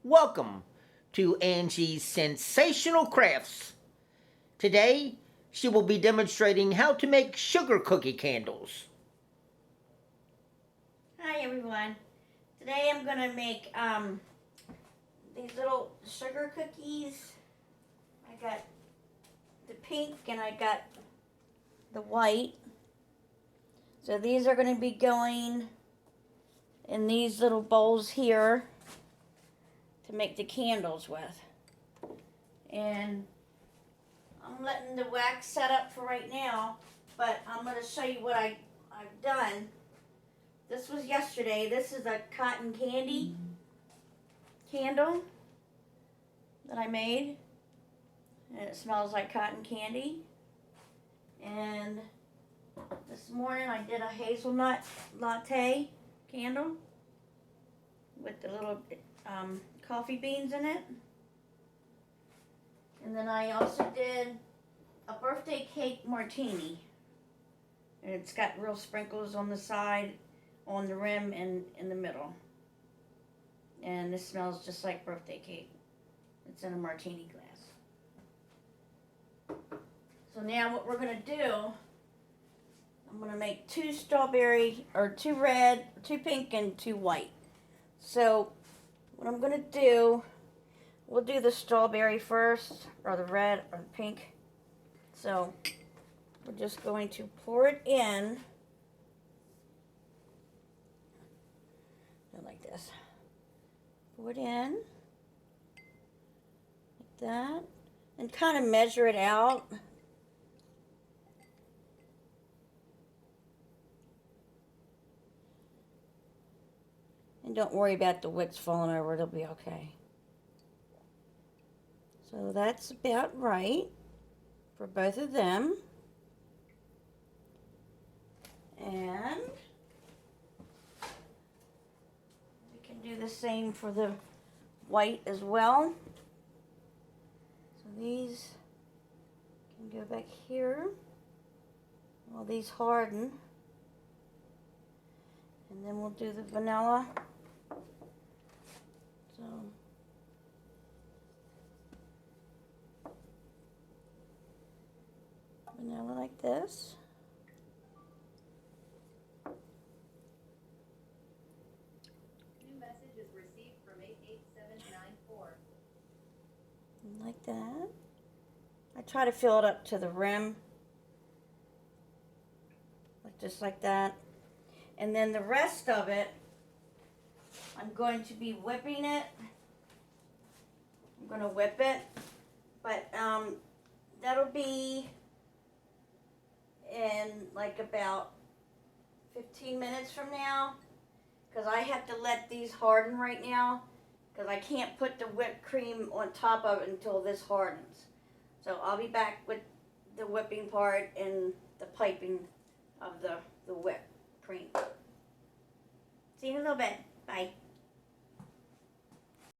Welcome to Angie's Sensational Crafts. Today, she will be demonstrating how to make sugar cookie candles. Hi everyone. Today I'm gonna make these little sugar cookies. I got the pink and I got the white. So these are gonna be going in these little bowls here to make the candles with. And I'm letting the wax set up for right now, but I'm gonna show you what I've done. This was yesterday. This is a cotton candy candle that I made, and it smells like cotton candy. And this morning I did a hazelnut latte candle with the little coffee beans in it. And then I also did a birthday cake martini, and it's got real sprinkles on the side, on the rim, and in the middle. And this smells just like birthday cake. It's in a martini glass. So now what we're gonna do, I'm gonna make two strawberry, or two red, two pink, and two white. So what I'm gonna do, we'll do the strawberry first, or the red, or the pink. So we're just going to pour it in, like this. Pour it in, like that, and kind of measure it out. And don't worry about the wicks falling over, it'll be okay. So that's about right for both of them. And we can do the same for the white as well. So these can go back here while these harden. And then we'll do the vanilla. So vanilla like this. New message is received from 88794. Like that. I try to fill it up to the rim. Just like that. And then the rest of it, I'm going to be whipping it. I'm going to whip it. But that'll be in like about 15 minutes from now, because I have to let these harden right now, because I can't put the whipped cream on top of it until this hardens. So I'll be back with the whipping part and the piping of the whipped cream. See you in a little bit. Bye.